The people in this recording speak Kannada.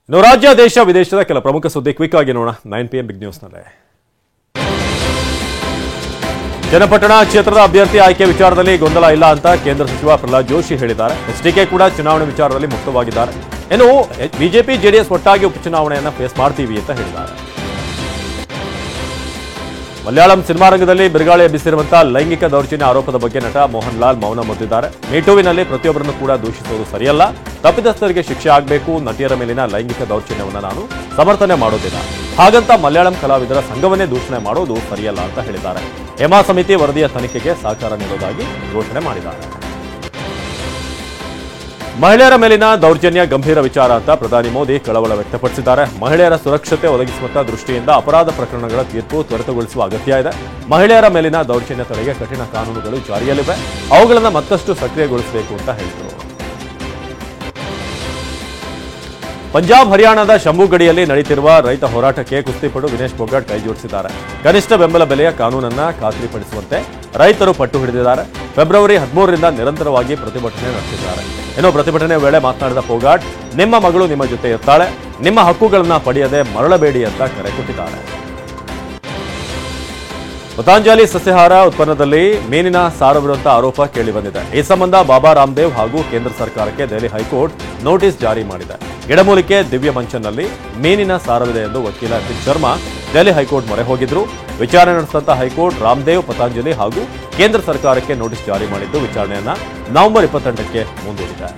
ಇನ್ನು ರಾಜ್ಯ ದೇಶ ವಿದೇಶದ ಕೆಲ ಪ್ರಮುಖ ಸುದ್ದಿ ಕ್ವಿಕ್ ಆಗಿ ನೋಡೋಣ 9 PM ಬಿಗ್ ನ್ಯೂಸ್ ನಲ್ಲಿ. ಚನ್ನಪಟ್ಟಣ ಕ್ಷೇತ್ರದ ಅಭ್ಯರ್ಥಿ ಆಯ್ಕೆ ವಿಚಾರದಲ್ಲಿ ಗೊಂದಲ ಇಲ್ಲ ಅಂತ ಕೇಂದ್ರ ಸಚಿವ ಪ್ರಹ್ಲಾದ್ ಜೋಶಿ ಹೇಳಿದ್ದಾರೆ. ಎಚ್ಡಿಕೆ ಕೂಡ ಚುನಾವಣೆ ವಿಚಾರದಲ್ಲಿ ಮುಕ್ತವಾಗಿದ್ದಾರೆ. ಇನ್ನು ಬಿಜೆಪಿ ಜೆಡಿಎಸ್ ಒಟ್ಟಾಗಿ ಉಪಚುನಾವಣೆಯನ್ನ ಫೇಸ್ ಮಾಡ್ತೀವಿ ಅಂತ ಹೇಳಿದ್ದಾರೆ. ಮಲಯಾಳಂ ಸಿನಿಮಾ ರಂಗದಲ್ಲಿ ಬಿರುಗಾಳಿ ಎಬ್ಬಿಸಿರುವಂತಹ ಲೈಂಗಿಕ ದೌರ್ಜನ್ಯ ಆರೋಪದ ಬಗ್ಗೆ ನಟ ಮೋಹನ್ ಲಾಲ್ ಮೌನ ಮುದ್ದಿದ್ದಾರೆ. ಮೀಟೂವಿನಲ್ಲಿ ಪ್ರತಿಯೊಬ್ಬರನ್ನು ಕೂಡ ದೂಷಿಸುವುದು ಸರಿಯಲ್ಲ, ತಪ್ಪಿತಸ್ಥರಿಗೆ ಶಿಕ್ಷೆ ಆಗಬೇಕು. ನಟಿಯರ ಮೇಲಿನ ಲೈಂಗಿಕ ದೌರ್ಜನ್ಯವನ್ನು ನಾನು ಸಮರ್ಥನೆ ಮಾಡೋದಿಲ್ಲ, ಹಾಗಂತ ಮಲಯಾಳಂ ಕಲಾವಿದರ ಸಂಘವನ್ನೇ ದೂಷಣೆ ಮಾಡೋದು ಸರಿಯಲ್ಲ ಅಂತ ಹೇಳಿದ್ದಾರೆ. ಹೇಮಾ ಸಮಿತಿ ವರದಿಯ ತನಿಖೆಗೆ ಸಹಕಾರ ನೀಡುವುದಾಗಿ ಘೋಷಣೆ ಮಾಡಿದ್ದಾರೆ. ಮಹಿಳೆಯರ ಮೇಲಿನ ದೌರ್ಜನ್ಯ ಗಂಭೀರ ವಿಚಾರ ಅಂತ ಪ್ರಧಾನಿ ಮೋದಿ ಕಳವಳ ವ್ಯಕ್ತಪಡಿಸಿದ್ದಾರೆ. ಮಹಿಳೆಯರ ಸುರಕ್ಷತೆ ಒದಗಿಸುವಂತಹ ದೃಷ್ಟಿಯಿಂದ ಅಪರಾಧ ಪ್ರಕರಣಗಳ ತೀರ್ಪು ತ್ವರಿತಗೊಳಿಸುವ ಅಗತ್ಯ ಇದೆ. ಮಹಿಳೆಯರ ಮೇಲಿನ ದೌರ್ಜನ್ಯ ತಡೆಗೆ ಕಠಿಣ ಕಾನೂನುಗಳು ಜಾರಿಯಲ್ಲಿವೆ, ಅವುಗಳನ್ನು ಮತ್ತಷ್ಟು ಸಕ್ರಿಯಗೊಳಿಸಬೇಕು ಅಂತ ಹೇಳಿದರು. ಪಂಜಾಬ್ ಹರಿಯಾಣದ ಶಂಭು ಗಡಿಯಲ್ಲಿ ನಡೆಯುತ್ತಿರುವ ರೈತ ಹೋರಾಟಕ್ಕೆ ಕುಸ್ತಿಪಟು ವಿನೇಶ್ ಫೋಗಾಟ್ ಕೈಜೋಡಿಸಿದ್ದಾರೆ. ಕನಿಷ್ಠ ಬೆಂಬಲ ಬೆಲೆಯ ಕಾನೂನನ್ನ ಖಾತ್ರಿಪಡಿಸುವಂತೆ ರೈತರು ಪಟ್ಟು ಹಿಡಿದಿದ್ದಾರೆ. ಫೆಬ್ರವರಿ 13ರಿಂದ ನಿರಂತರವಾಗಿ ಪ್ರತಿಭಟನೆ ನಡೆಸಿದ್ದಾರೆ. ಇನ್ನು ಪ್ರತಿಭಟನೆ ವೇಳೆ ಮಾತನಾಡಿದ ಫೋಗಾಟ್, ನಿಮ್ಮ ಮಗಳು ನಿಮ್ಮ ಜೊತೆ ಇರ್ತಾಳೆ, ನಿಮ್ಮ ಹಕ್ಕುಗಳನ್ನ ಪಡೆಯದೆ ಮರಳಬೇಡಿ ಅಂತ ಕರೆ ಕೊಟ್ಟಿದ್ದಾರೆ. ಪತಾಂಜಲಿ ಸಸ್ಯಾಹಾರ ಉತ್ಪನ್ನದಲ್ಲಿ ಮೀನಿನ ಸಾರವಿರುವಂತಹ ಆರೋಪ ಕೇಳಿಬಂದಿದೆ. ಈ ಸಂಬಂಧ ಬಾಬಾ ರಾಮದೇವ್ ಹಾಗೂ ಕೇಂದ್ರ ಸರ್ಕಾರಕ್ಕೆ ದೆಹಲಿ ಹೈಕೋರ್ಟ್ ನೋಟಿಸ್ ಜಾರಿ ಮಾಡಿದೆ. ಗಿಡಮೂಲಿಕೆ ದಿವ್ಯ ಮಂಚನ್ನಲ್ಲಿ ಮೀನಿನ ಸಾರವಿದೆ ಎಂದು ವಕೀಲ ಅರ್ಪಿತ್ ಶರ್ಮಾ ದೆಹಲಿ ಹೈಕೋರ್ಟ್ ಮೊರೆ ಹೋಗಿದ್ರು. ವಿಚಾರಣೆ ನಡೆಸಿದಂತ ಹೈಕೋರ್ಟ್ ರಾಮದೇವ್, ಪತಾಂಜಲಿ ಹಾಗೂ ಕೇಂದ್ರ ಸರ್ಕಾರಕ್ಕೆ ನೋಟಿಸ್ ಜಾರಿ ಮಾಡಿದ್ದು ವಿಚಾರಣೆಯನ್ನ ನವೆಂಬರ್ 28ಕ್ಕೆ ಮುಂದೂಡಿದೆ.